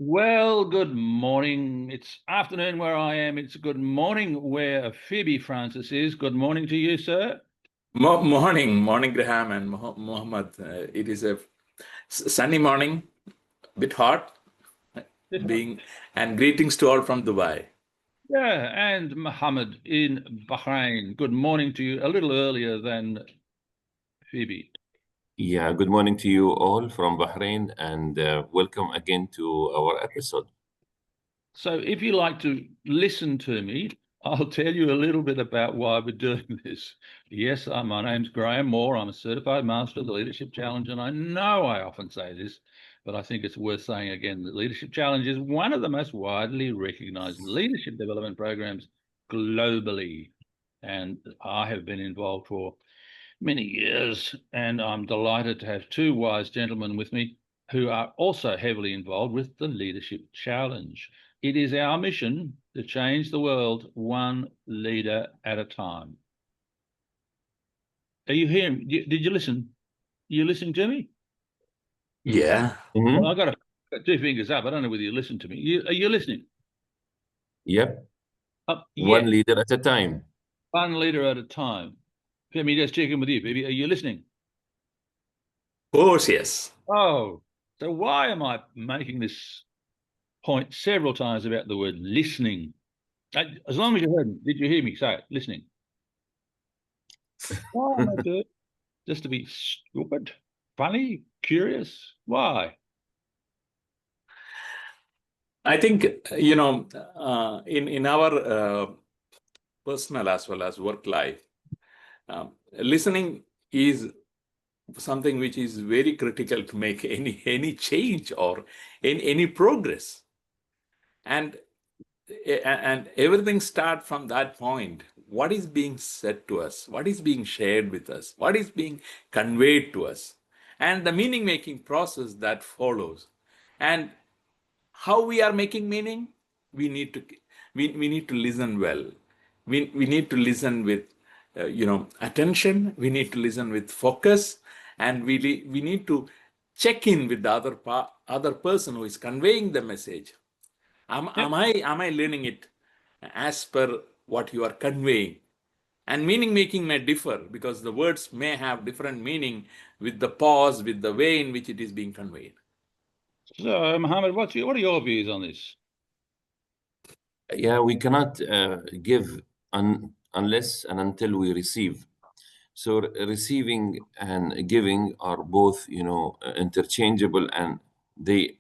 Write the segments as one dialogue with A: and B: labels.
A: Well, good morning. It's afternoon where I am. It's good morning where Phoebe Francis is. Good morning to you, sir.
B: Morning, Graham and Mohammed. It is a sunny morning, bit hot, being and greetings to all from Dubai.
A: Yeah, and Mohammed in Bahrain. Good morning to you. A little earlier than Phoebe.
C: Yeah, good morning to you all from Bahrain and welcome again to our episode.
A: So if you like to listen to me, I'll tell you a little bit about why we're doing this. Yes, my name's Graham Moore. I'm a certified master of the Leadership Challenge, and I know I often say this, but I think it's worth saying again that Leadership Challenge is one of the most widely recognized leadership development programs globally. And I have been involved for many years, and I'm delighted to have two wise gentlemen with me who are also heavily involved with the Leadership Challenge. It is our mission to change the world one leader at a time. Are you hearing? Did you listen? You listening to me?
B: Yeah.
A: Well, I got two fingers up. I don't know whether you listen to me. Are you listening?
C: Yep,
A: Yeah,
C: one leader at a time.
A: one leader at a time. Let me just check in with you, baby. Are you listening?
B: Of course, yes.
A: Oh, so why am I making this point several times about the word listening? As long as you heard me, did you hear me say it? Listening. Why am I doing it? Just to be stupid, funny, curious? Why?
B: I think in our personal as well as work life, listening is something which is very critical to make any change or any progress, and everything starts from that point. What is being said to us, what is being shared with us, what is being conveyed to us, and the meaning making process that follows. And how we are making meaning, we need to we need to listen well. We need to listen with attention. We need to listen with focus, and we need to check in with the other person who is conveying the message. Am I learning it as per what you are conveying? And meaning making may differ because the words may have different meaning with the pause, with the way in which it is being conveyed.
A: So, Mohammed, what are your views on this?
C: Yeah, we cannot give unless and until we receive. So receiving and giving are both, interchangeable, and they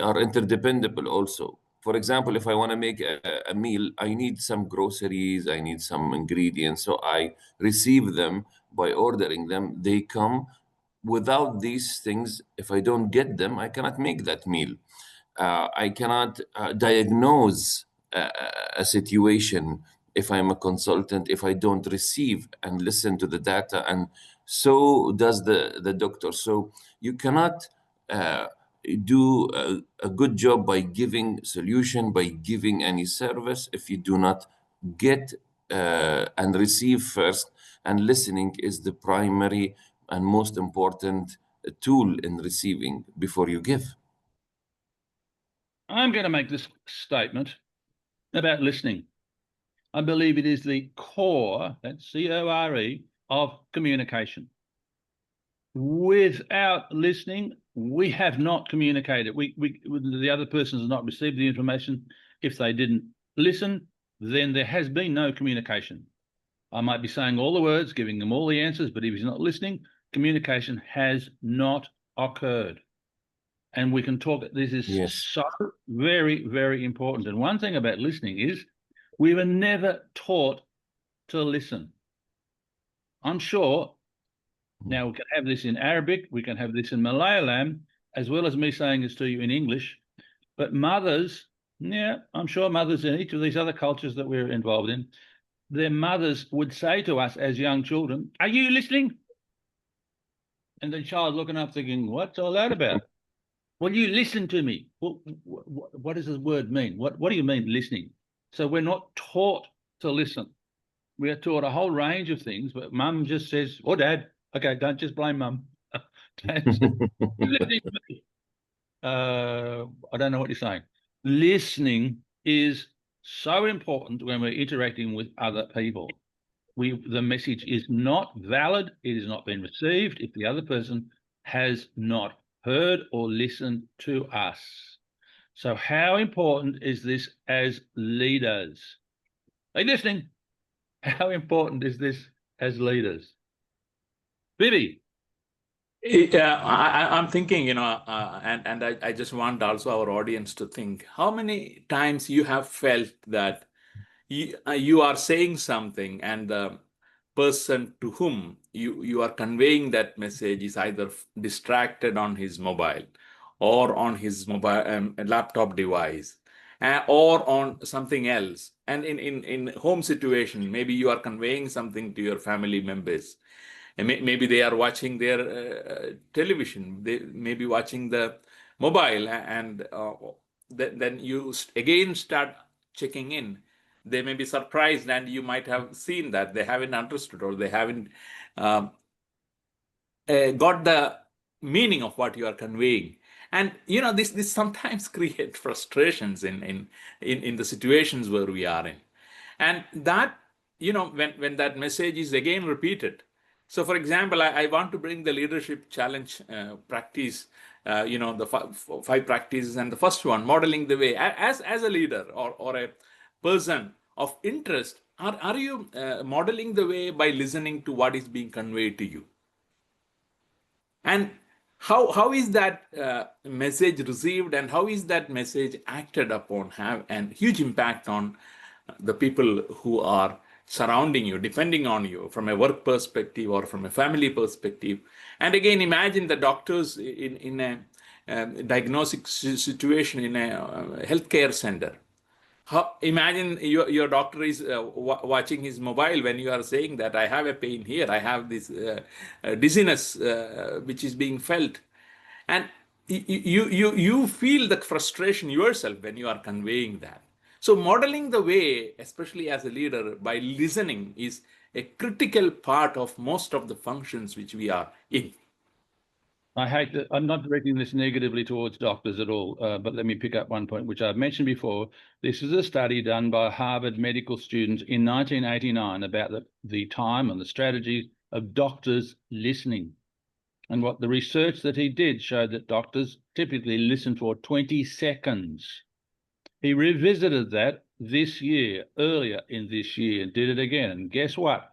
C: are interdependable also. For example, if I want to make a meal, I need some groceries, I need some ingredients, so I receive them by ordering them. They come. Without these things, if I don't get them, I cannot make that meal. I cannot diagnose a situation if I'm a consultant, if I don't receive and listen to the data, and so does the doctor. So you cannot do a good job by giving solution, by giving any service, if you do not get and receive first. And listening is the primary and most important tool in receiving before you give.
A: I'm going to make this statement about listening. I believe it is the core, that's CORE, of communication. Without listening, we have not communicated. The other person has not received the information. If they didn't listen, then there has been no communication. I might be saying all the words, giving them all the answers, but if he's not listening, communication has not occurred. And we can talk, this is so very, very important. And one thing about listening is we were never taught to listen. I'm sure now we can have this in Arabic, we can have this in Malayalam, as well as me saying this to you in English. But mothers, yeah, I'm sure mothers in each of these other cultures that we're involved in, their mothers would say to us as young children, "Are you listening?" And the child looking up thinking, "What's all that about?" "Well, you listen to me." Well, what does the word mean? What do you mean listening? So we're not taught to listen. We are taught a whole range of things, but mum just says, or dad, okay, don't just blame mum. Dad says, "You listening to me?" I don't know what you're saying. Listening is so important when we're interacting with other people. The message is not valid. It has not been received if the other person has not heard or listened to us. So how important is this as leaders? Are you listening? How important is this as leaders? Bibi.
B: Yeah, I'm thinking, and I just want also our audience to think how many times you have felt that you are saying something and the person to whom you are conveying that message is either distracted on his mobile or on his mobile laptop device or on something else. And in home situation, maybe you are conveying something to your family members. And maybe they are watching their television. They may be watching the mobile, and then you again start checking in. They may be surprised, and you might have seen that they haven't understood or they haven't um, got the meaning of what you are conveying. And this sometimes create frustrations in the situations where we are in. And that, when that message is again repeated. So for example, I want to bring the leadership challenge practice, the five practices. And the first one, modeling the way. As a leader or a person of interest, are you modeling the way by listening to what is being conveyed to you? And how is that message received, and how is that message acted upon, have a huge impact on the people who are surrounding you, depending on you from a work perspective or from a family perspective. And again, imagine the doctors in a diagnostic situation in a healthcare center. Imagine your doctor is watching his mobile when you are saying that I have a pain here, I have this dizziness which is being felt, and you feel the frustration yourself when you are conveying that. So modeling the way, especially as a leader, by listening is a critical part of most of the functions which we are in.
A: I hate that I'm not directing this negatively towards doctors at all, but let me pick up one point which I've mentioned before. This is a study done by Harvard medical students in 1989 about the time and the strategy of doctors listening. And what the research that he did showed that doctors typically listen for 20 seconds. He revisited that earlier in this year, and did it again. And guess what?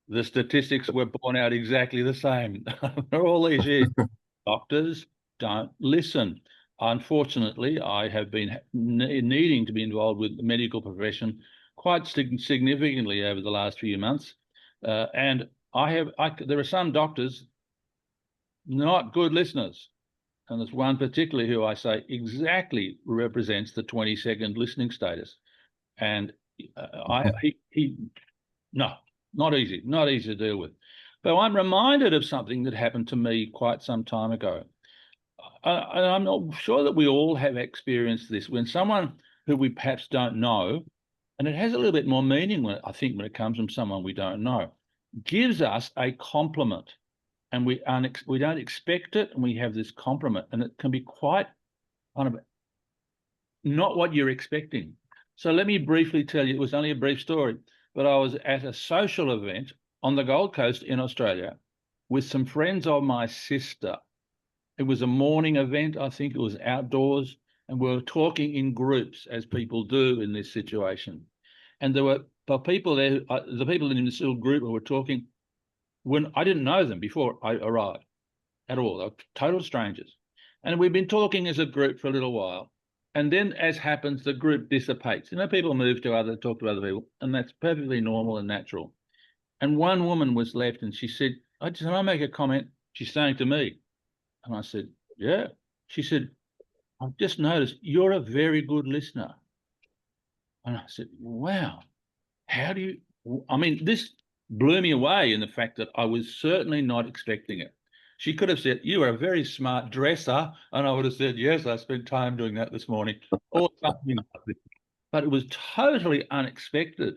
A: The statistics were borne out exactly the same. All these years, doctors don't listen. Unfortunately, I have been needing to be involved with the medical profession quite significantly over the last few months. And there are some doctors not good listeners. And there's one particularly who I say exactly represents the 20-second listening status. And no, not easy to deal with. But I'm reminded of something that happened to me quite some time ago. And I'm not sure that we all have experienced this, when someone who we perhaps don't know, and it has a little bit more meaning I think when it comes from someone we don't know, gives us a compliment, and we don't expect it, and we have this compliment, and it can be quite kind of not what you're expecting. So let me briefly tell you, it was only a brief story, but I was at a social event on the Gold Coast in Australia with some friends of my sister. It was a morning event. I think it was outdoors, and we were talking in groups, as people do in this situation. And there were people there, the people in this little group who were talking, when I didn't know them before I arrived at all. They were total strangers. And we've been talking as a group for a little while. And then, as happens, the group dissipates. People move to talk to other people, and that's perfectly normal and natural. And one woman was left, and she said, can I make a comment? She's saying to me. And I said, yeah. She said, I've just noticed you're a very good listener. And I said, wow, how do you, this blew me away in the fact that I was certainly not expecting it. She could have said, you are a very smart dresser. And I would have said, yes, I spent time doing that this morning, or something like this. But it was totally unexpected.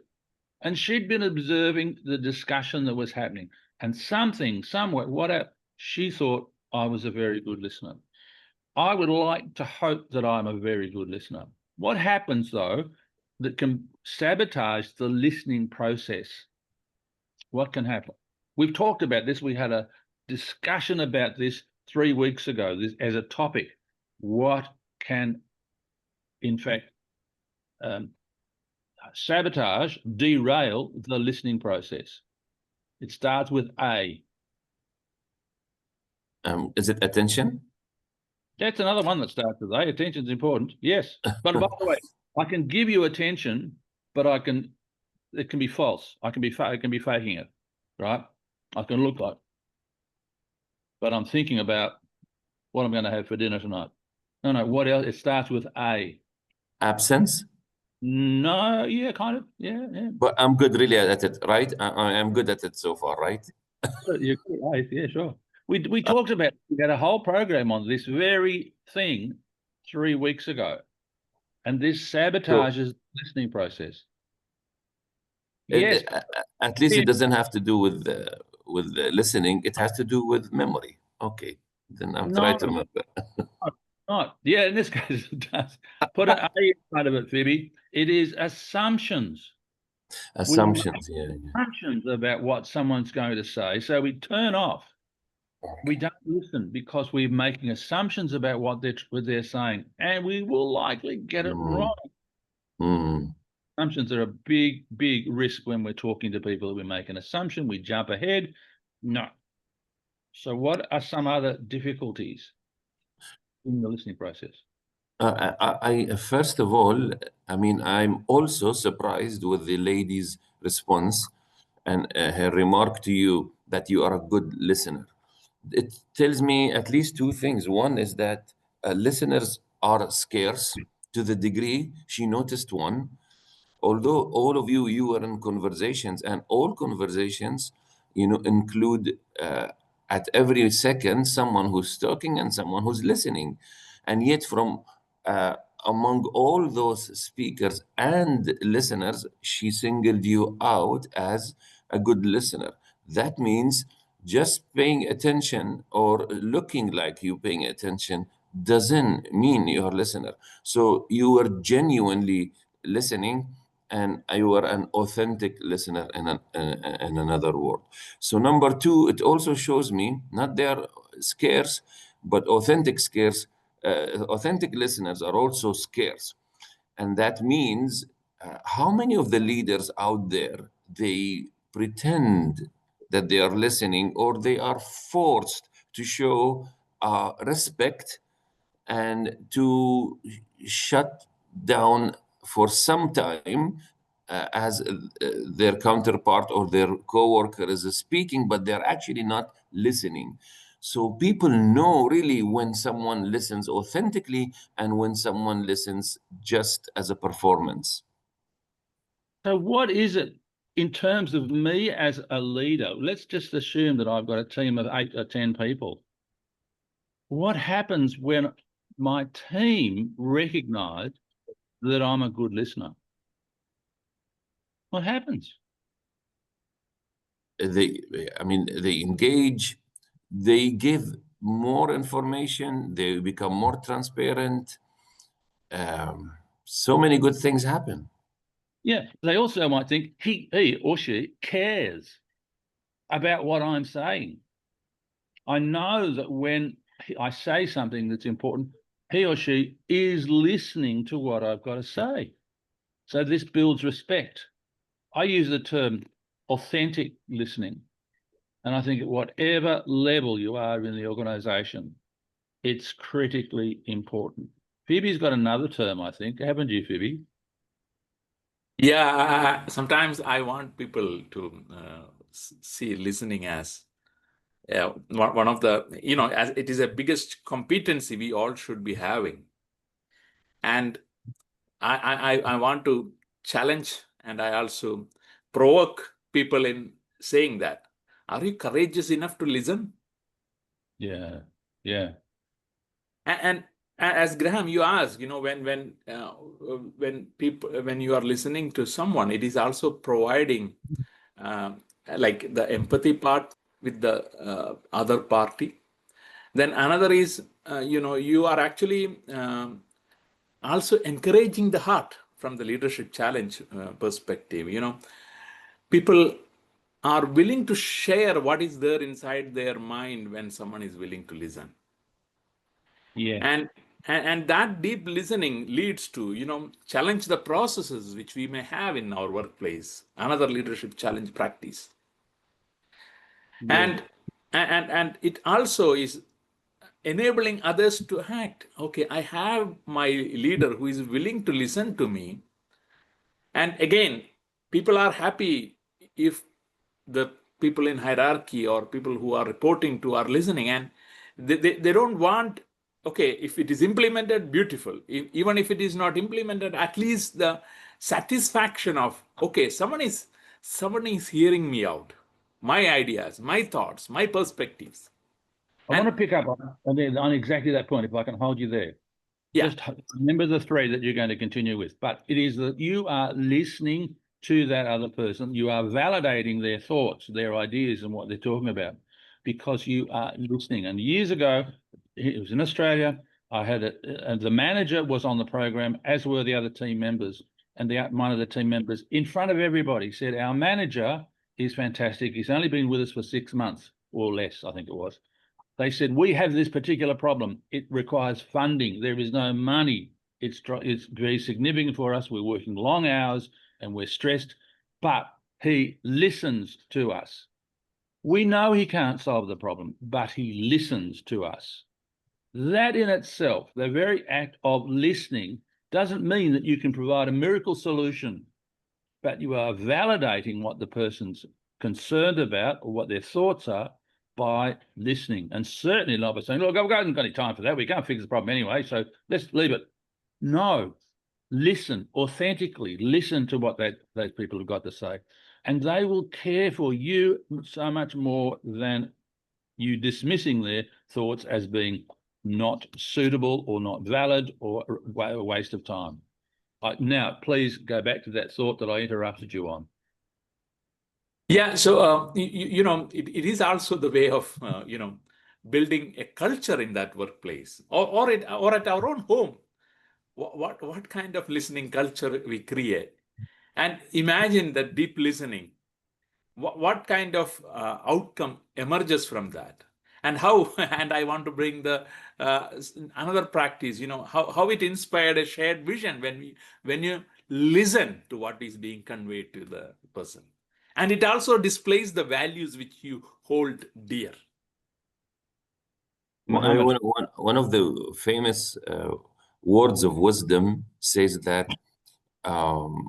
A: And she'd been observing the discussion that was happening, and somewhere, she thought I was a very good listener. I would like to hope that I'm a very good listener. What happens though that can sabotage the listening process? What can happen? We've talked about this. We had a discussion about this 3 weeks ago this, as a topic. What can, in fact, sabotage, derail the listening process? It starts with A.
C: Is it attention?
A: That's another one that starts with A. Attention's important. Yes. But by the way, I can give you attention, but it can be false. I can be faking it, right? I can look like, but I'm thinking about what I'm going to have for dinner tonight. No, what else? It starts with A.
C: Absence?
A: No, yeah, kind of. Yeah.
C: But I'm good really at it, right? I'm good at it so far, right?
A: You're right. Yeah, sure. We talked about, we had a whole program on this very thing 3 weeks ago, and this sabotages the listening process. Yes.
C: At least it doesn't have to do with the listening. It has to do with memory. Okay, then I'm trying to remember.
A: Not. Yeah, in this case, it does. Put an A in front of it, Phoebe. It is assumptions.
C: Assumptions, yeah.
A: Assumptions about what someone's going to say. So we turn off. We don't listen because we're making assumptions about what they're saying, and we will likely get it wrong. Assumptions are a big, big risk when we're talking to people. We make an assumption, we jump ahead. No. So what are some other difficulties in the listening process?
C: First of all, I mean, I'm also surprised with the lady's response and her remark to you that you are a good listener. It tells me at least two things. One is that listeners are scarce to the degree she noticed one. Although all of you were in conversations, and all conversations, include at every second someone who's talking and someone who's listening, and yet from among all those speakers and listeners, she singled you out as a good listener. That means just paying attention or looking like you paying attention doesn't mean you're a listener. So you were genuinely listening, and you are an authentic listener in another word. So number two, it also shows me not they're scarce, but authentic listeners are also scarce. And that means how many of the leaders out there, they pretend that they are listening, or they are forced to show respect and to shut down for some time as their counterpart or their coworker is speaking, but they're actually not listening. So people know really when someone listens authentically and when someone listens just as a performance.
A: So what is it in terms of me as a leader? Let's just assume that I've got a team of 8 or 10 people. What happens when my team recognize that I'm a good listener? What happens?
C: They engage, they give more information, they become more transparent. So many good things happen.
A: Yeah, they also might think he or she cares about what I'm saying. I know that when I say something that's important, he or she is listening to what I've got to say. So this builds respect. I use the term authentic listening. And I think at whatever level you are in the organization, it's critically important. Phoebe's got another term, I think. Haven't you, Phoebe?
B: Yeah, sometimes I want people to see listening as one of the, as it is the biggest competency we all should be having. And I want to challenge, and I also provoke people in saying that. Are you courageous enough to listen?
A: Yeah.
B: And as Graham, you asked, when you are listening to someone, it is also providing like the empathy part with the other party. Then another is you are actually also encouraging the heart from the leadership challenge perspective. People are willing to share what is there inside their mind when someone is willing to listen.
A: Yeah.
B: And that deep listening leads to, challenge the processes which we may have in our workplace, another leadership challenge practice.
A: Yeah.
B: And it also is enabling others to act. Okay, I have my leader who is willing to listen to me. And again, people are happy if the people in hierarchy or people who are reporting to are listening, and they don't want, okay, if it is implemented, beautiful. Even if it is not implemented, at least the satisfaction of, okay, someone is hearing me out, my ideas, my thoughts, my perspectives.
A: I want to pick up on exactly that point, if I can hold you there.
B: Yeah.
A: Just remember the thread that you're going to continue with. But it is that you are listening to that other person. You are validating their thoughts, their ideas, and what they're talking about, because you are listening. And years ago, it was in Australia. I had the manager was on the program, as were the other team members. And one of the team members, in front of everybody, said, "Our manager is fantastic. He's only been with us for 6 months or less, I think it was." They said, "We have this particular problem. It requires funding. There is no money. It's very significant for us. We're working long hours and we're stressed, but he listens to us. We know he can't solve the problem, but he listens to us." That in itself, the very act of listening, doesn't mean that you can provide a miracle solution, but you are validating what the person's concerned about or what their thoughts are by listening, and certainly not by saying, "Look, I haven't got any time for that. We can't fix the problem anyway, so let's leave it." No, listen authentically. Listen to what those people have got to say, and they will care for you so much more than you dismissing their thoughts as being not suitable or not valid or a waste of time. Now, please go back to that thought that I interrupted you on.
B: Yeah, so it is also the way of building a culture in that workplace, or at our own home. What kind of listening culture we create, and imagine that deep listening. What kind of outcome emerges from that, and how? And I want to bring the another practice. How it inspired a shared vision when you listen to what is being conveyed to the person. And it also displays the values which you hold dear.
C: One of the famous words of wisdom says that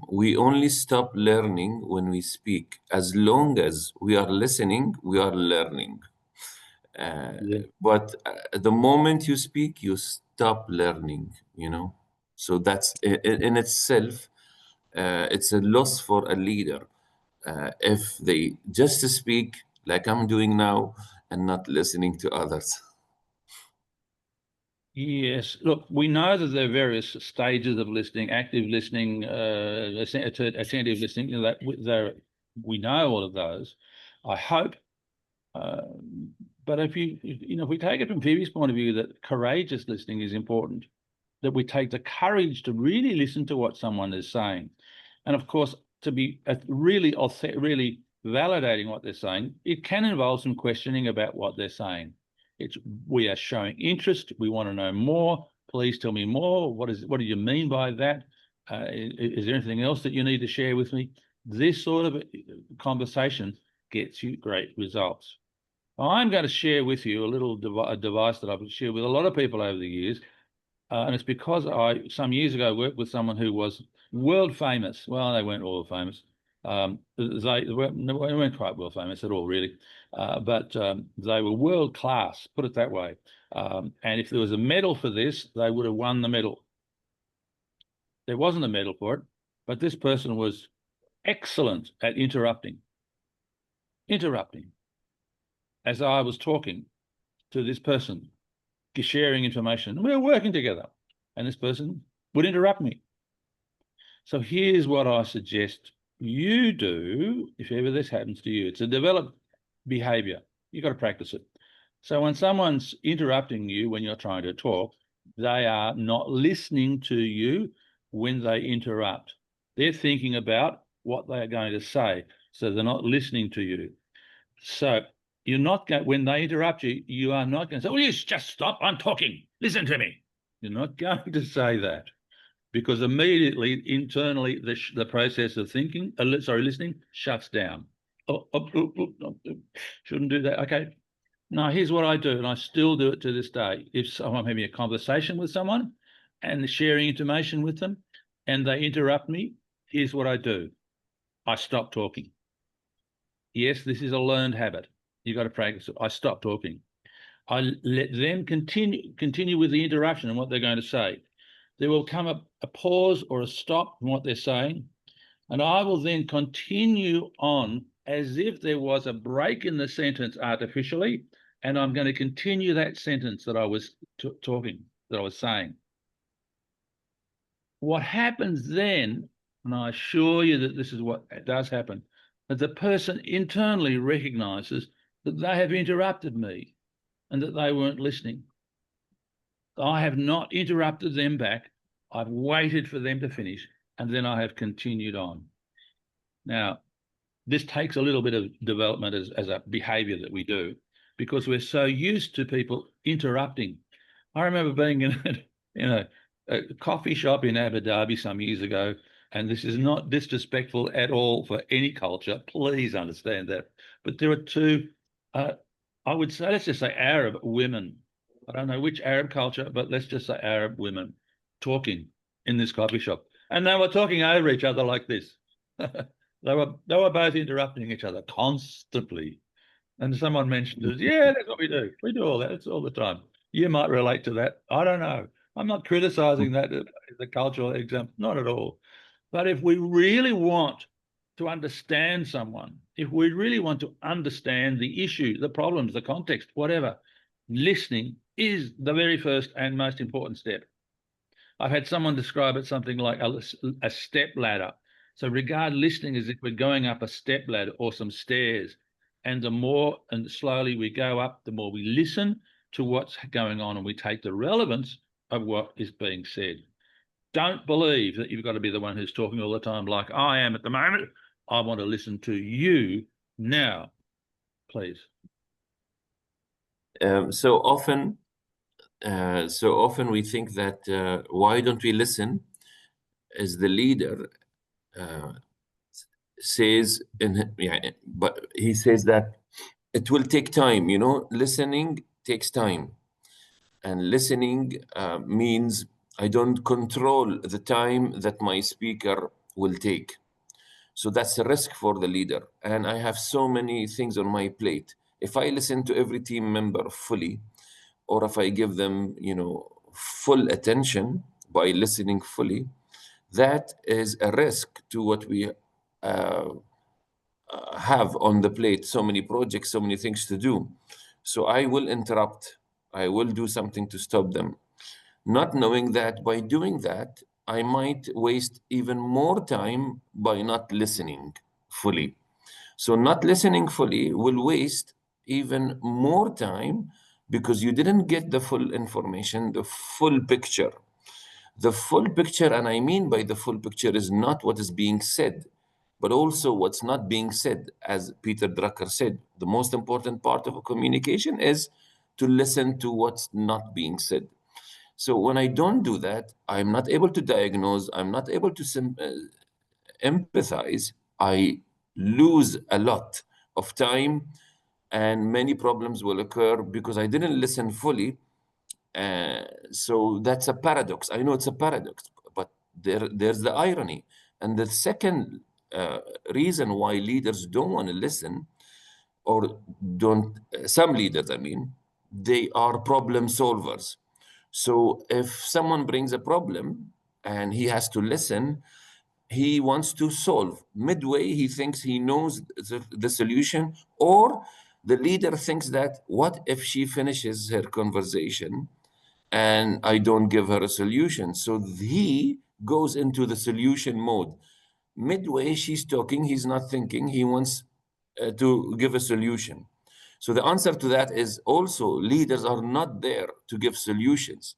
C: we only stop learning when we speak. As long as we are listening, we are learning. But the moment you speak, you stop learning. So that's in itself, it's a loss for a leader if they just speak like I'm doing now and not listening to others.
A: Yes. Look, we know that there are various stages of listening: active listening, attentive listening. We know all of those. I hope, but if we take it from Phoebe's point of view, that courageous listening is important, that we take the courage to really listen to what someone is saying, and of course, to be really validating what they're saying. It can involve some questioning about what they're saying. We are showing interest. We want to know more. Please tell me more. What do you mean by that? Is there anything else that you need to share with me? This sort of conversation gets you great results. I'm going to share with you a device that I've shared with a lot of people over the years. And it's because I, some years ago, worked with someone who was world famous. Well, they weren't world famous. They weren't quite world famous at all, really. But they were world class, put it that way. And if there was a medal for this, they would have won the medal. There wasn't a medal for it, but this person was excellent at interrupting. As I was talking to this person, sharing information. We were working together, and this person would interrupt me. So here's what I suggest you do if ever this happens to you. It's a developed behavior. You've got to practice it. So when someone's interrupting you when you're trying to talk, they are not listening to you when they interrupt. They're thinking about what they are going to say. So they're not listening to you. So you're not going, when they interrupt you, you are not going to say, well, you just stop, I'm talking, listen to me. You're not going to say that, because immediately internally the process of thinking, listening shuts down. Shouldn't do that. Okay. No, here's what I do, and I still do it to this day. If I'm having a conversation with someone and sharing information with them and they interrupt me, here's what I do. I stop talking. Yes, this is a learned habit. You've got to practice it. I stop talking. I let them continue with the interruption and what they're going to say. There will come a pause or a stop from what they're saying, and I will then continue on as if there was a break in the sentence artificially, and I'm going to continue that sentence that I was that I was saying. What happens then, and I assure you that this is what does happen, that the person internally recognizes that they have interrupted me and that they weren't listening. I have not interrupted them back. I've waited for them to finish, and then I have continued on. Now, this takes a little bit of development as a behavior that we do, because we're so used to people interrupting. I remember being in a coffee shop in Abu Dhabi some years ago, and this is not disrespectful at all for any culture. Please understand that. But there were two, I would say, let's just say Arab women. I don't know which Arab culture, but let's just say Arab women talking in this coffee shop. And they were talking over each other like this. They were both interrupting each other constantly. And someone mentioned it. Yeah, that's what we do. We do all that. It's all the time. You might relate to that. I don't know. I'm not criticizing that as a cultural example, not at all. But if we really want to understand someone, if we really want to understand the issue, the problems, the context, whatever, listening is the very first and most important step. I've had someone describe it something like a step ladder. So regard listening as if we're going up a step ladder or some stairs. And the more and slowly we go up, the more we listen to what's going on and we take the relevance of what is being said. Don't believe that you've got to be the one who's talking all the time like I am at the moment. I want to listen to you now, please.
C: So often we think that why don't we listen, as the leader says but he says that it will take time. Listening takes time, and listening means I don't control the time that my speaker will take. So that's a risk for the leader, and I have so many things on my plate. If I listen to every team member fully, or if I give them full attention by listening fully, that is a risk to what we have on the plate. So many projects, so many things to do. So I will interrupt. I will do something to stop them, not knowing that by doing that, I might waste even more time by not listening fully. So not listening fully will waste even more time because you didn't get the full information, the full picture. The full picture, and I mean by the full picture, is not what is being said, but also what's not being said. As Peter Drucker said, the most important part of a communication is to listen to what's not being said. So when I don't do that, I'm not able to diagnose, I'm not able to empathize. I lose a lot of time, and many problems will occur because I didn't listen fully. So that's a paradox. I know it's a paradox, but there's the irony. And the second reason why leaders don't want to listen, or don't, some leaders, I mean, they are problem solvers. So if someone brings a problem and he has to listen, he wants to solve. Midway, he thinks he knows the solution, or the leader thinks that, what if she finishes her conversation and I don't give her a solution? So he goes into the solution mode. Midway, she's talking, he's not thinking, he wants to give a solution. So the answer to that is also leaders are not there to give solutions.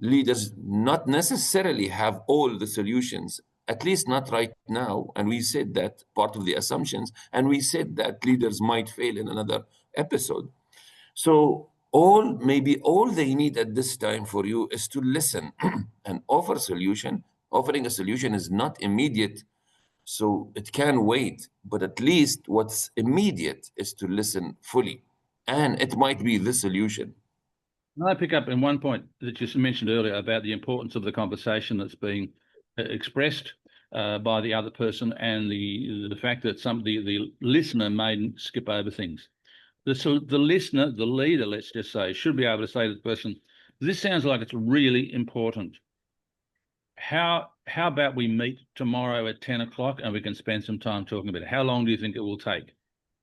C: Leaders not necessarily have all the solutions, at least not right now. And we said that part of the assumptions, and we said that leaders might fail in another episode. So maybe all they need at this time for you is to listen and offer solution. Offering a solution is not immediate, so it can wait, but at least what's immediate is to listen fully. And it might be the solution.
A: Can I pick up in one point that you mentioned earlier about the importance of the conversation that's being expressed by the other person, and the fact that the listener may skip over things. So the listener, the leader, let's just say, should be able to say to the person, this sounds like it's really important. How about we meet tomorrow at 10 o'clock and we can spend some time talking about it? How long do you think it will take?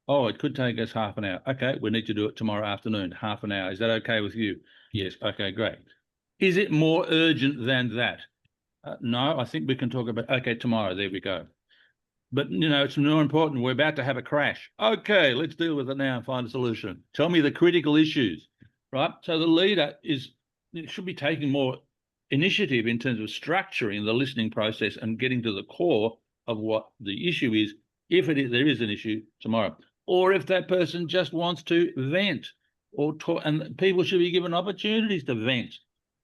A: Oh, it could take us half an hour. Okay, we need to do it tomorrow afternoon, half an hour. Is that okay with you? Yes. Okay, great. Is it more urgent than that? No, I think we can talk about, okay, tomorrow, there we go. But, it's more important. We're about to have a crash. Okay, let's deal with it now and find a solution. Tell me the critical issues, right? So the leader should be taking more initiative in terms of structuring the listening process and getting to the core of what the issue is, if there is an issue tomorrow. Or if that person just wants to vent or talk, and people should be given opportunities to vent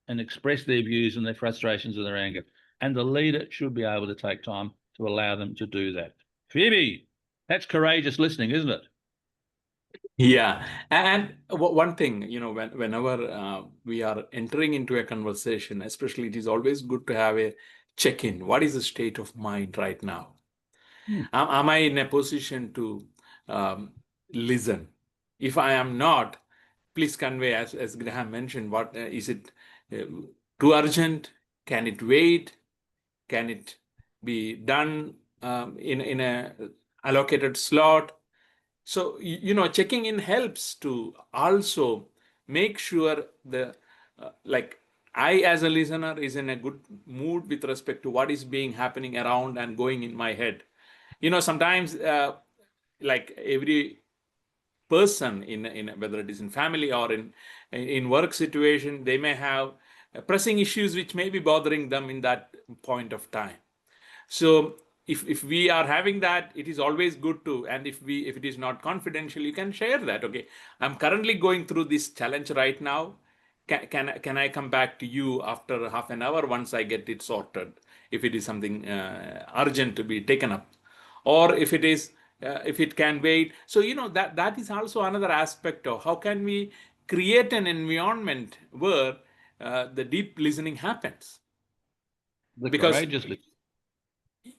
A: and express their views and their frustrations and their anger. And the leader should be able to take time to allow them to do that. Phoebe, that's courageous listening, isn't it?
B: Yeah, and one thing, whenever we are entering into a conversation, especially, it is always good to have a check-in. What is the state of mind right now? Am I in a position to listen? If I am not, please convey, as Graham mentioned, what is it too urgent? Can it wait? Can it be done in a allocated slot? So, checking in helps to also make sure I, as a listener, is in a good mood with respect to what is being happening around and going in my head. Sometimes like every person in whether it is in family or in work situation, they may have pressing issues which may be bothering them in that point of time. So if we are having that, it is always good to, and if it is not confidential, you can share that. Okay, I'm currently going through this challenge right now. Can I come back to you after half an hour once I get it sorted, if it is something urgent to be taken up, or if it can wait. So that is also another aspect of how can we create an environment where the deep listening happens. Because
A: Courageously.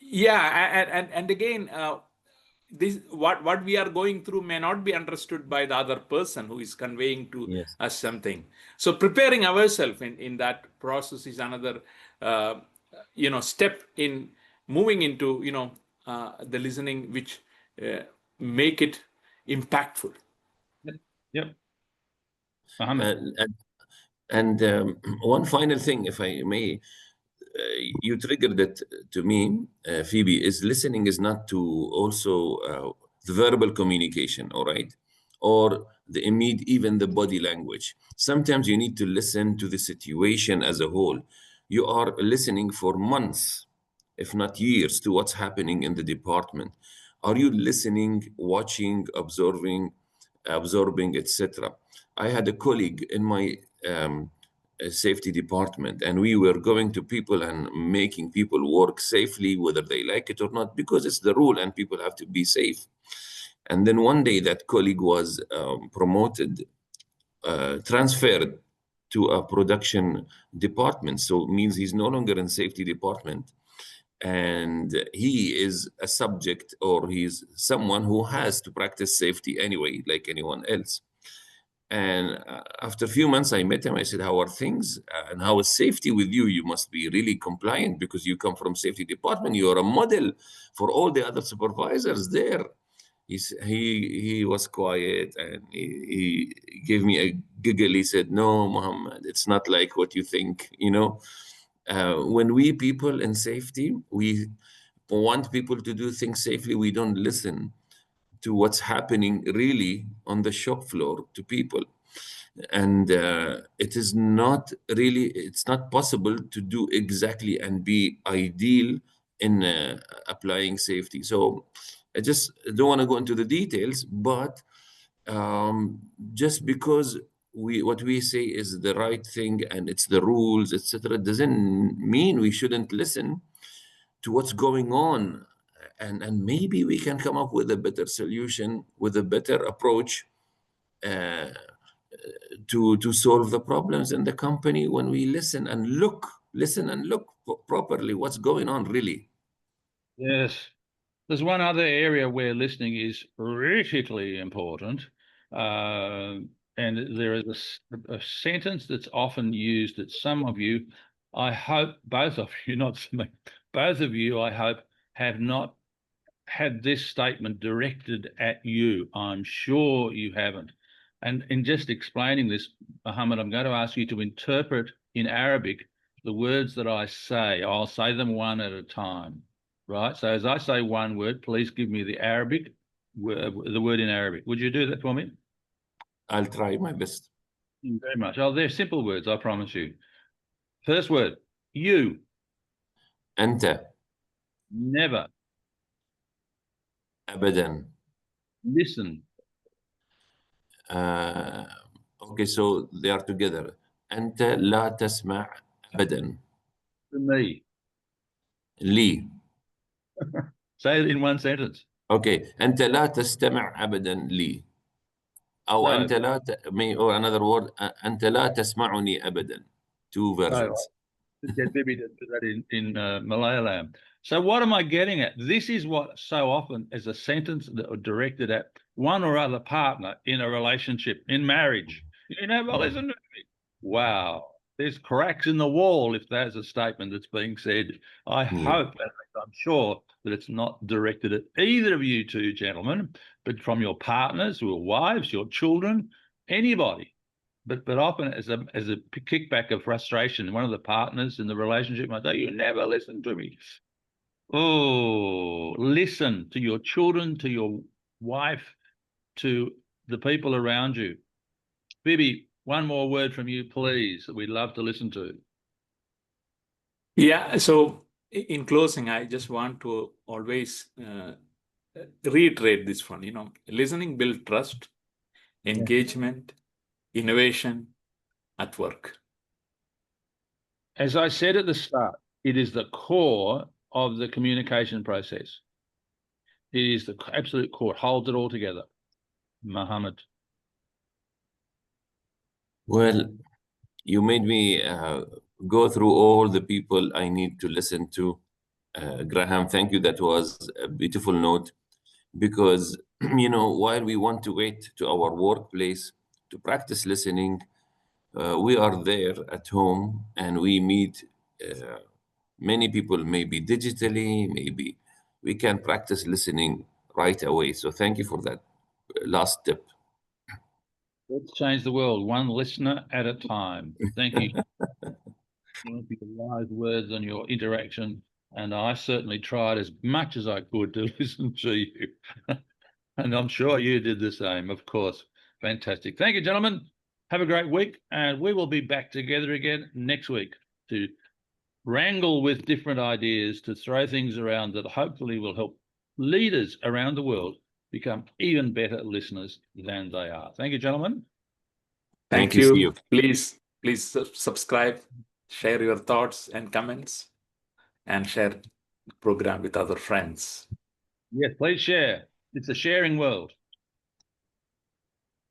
B: yeah, and again, this what we are going through may not be understood by the other person who is conveying to
C: Yes.
B: us something. So preparing ourselves in that process is another step in moving into the listening, which make it impactful.
A: Yep. Mohammed.
C: One final thing, if I may, you triggered it to me, Phoebe, is listening is not to also the verbal communication, all right? Or even the body language. Sometimes you need to listen to the situation as a whole. You are listening for months, if not years, to what's happening in the department. Are you listening, watching, absorbing, etc.? I had a colleague in my safety department, and we were going to people and making people work safely, whether they like it or not, because it's the rule and people have to be safe. And then one day that colleague was promoted, transferred to a production department. So it means he's no longer in safety department. And he is a subject, or he's someone who has to practice safety anyway, like anyone else. And after a few months, I met him. I said, "How are things? And how is safety with you? You must be really compliant because you come from safety department. You are a model for all the other supervisors there." He was quiet, and he gave me a giggle. He said, "No, Muhammad, it's not like what you think. When we people in safety, we want people to do things safely. We don't listen. to what's happening really on the shop floor to people. And it is not really, it's not possible to do exactly and be ideal in applying safety. So I just don't want to go into the details, but just because what we say is the right thing and it's the rules, etc., doesn't mean we shouldn't listen to what's going on, and maybe we can come up with a better solution, with a better approach uh, to solve the problems in the company when we listen and look properly what's going on really.
A: Yes. There's one other area where listening is critically important. And there is a sentence that's often used that some of you, I hope both of you, not some, both of you, I hope, have not had this statement directed at you. I'm sure you haven't. And in just explaining this, Mohammed, I'm going to ask you to interpret in Arabic the words that I say. I'll say them one at a time, right? So as I say one word, please give me the Arabic, the word in Arabic. Would you do that for me?
C: I'll try my best.
A: Thank you very much. Oh, they're simple words, I promise you. First word, you.
C: أنت.
A: Never.
C: أبدا.
A: Listen.
C: Okay, so they are together. أنت لا تسمع أبدا.
A: To me.
C: لي.
A: Say it in one sentence.
C: Okay, أنت لا تستمع أبدا لي. أو
A: So,
C: أنت لا or another word, أنت لا تسمعني أبدا. Two versions.
A: Get Bibi to put that in Malayalam. So what am I getting at? This is what so often is a sentence that are directed at one or other partner in a relationship, in marriage. You never listen to me. Wow. There's cracks in the wall if there's a statement that's being said. I hope, and I'm sure, that it's not directed at either of you two gentlemen, but from your partners, your wives, your children, anybody. But often as a kickback of frustration, one of the partners in the relationship might say, "You never listen to me." Oh, listen to your children, to your wife, to the people around you. Bibi, one more word from you, please, that we'd love to listen to.
B: Yeah, so in closing, I just want to always reiterate this one. Listening builds trust, engagement, innovation at work.
A: As I said at the start, it is the core of the communication process. It is the absolute core, holds it all together. Mohammed.
C: Well, you made me go through all the people I need to listen to. Graham, thank you. That was a beautiful note because, while we want to wait to our workplace to practice listening, we are there at home and we meet many people, maybe digitally, maybe we can practice listening right away. So thank you for that last tip.
A: Let's change the world one listener at a time. Thank you. Thank you for wise words on your interaction. And I certainly tried as much as I could to listen to you. And I'm sure you did the same, of course. Fantastic. Thank you, gentlemen. Have a great week. And we will be back together again next week to wrangle with different ideas, to throw things around that hopefully will help leaders around the world become even better listeners than they are. Thank you, gentlemen.
B: Thank
C: See
B: you.
C: you.
B: Please subscribe, share your thoughts and comments, and share the program with other friends.
A: Yes, please share. It's a sharing world.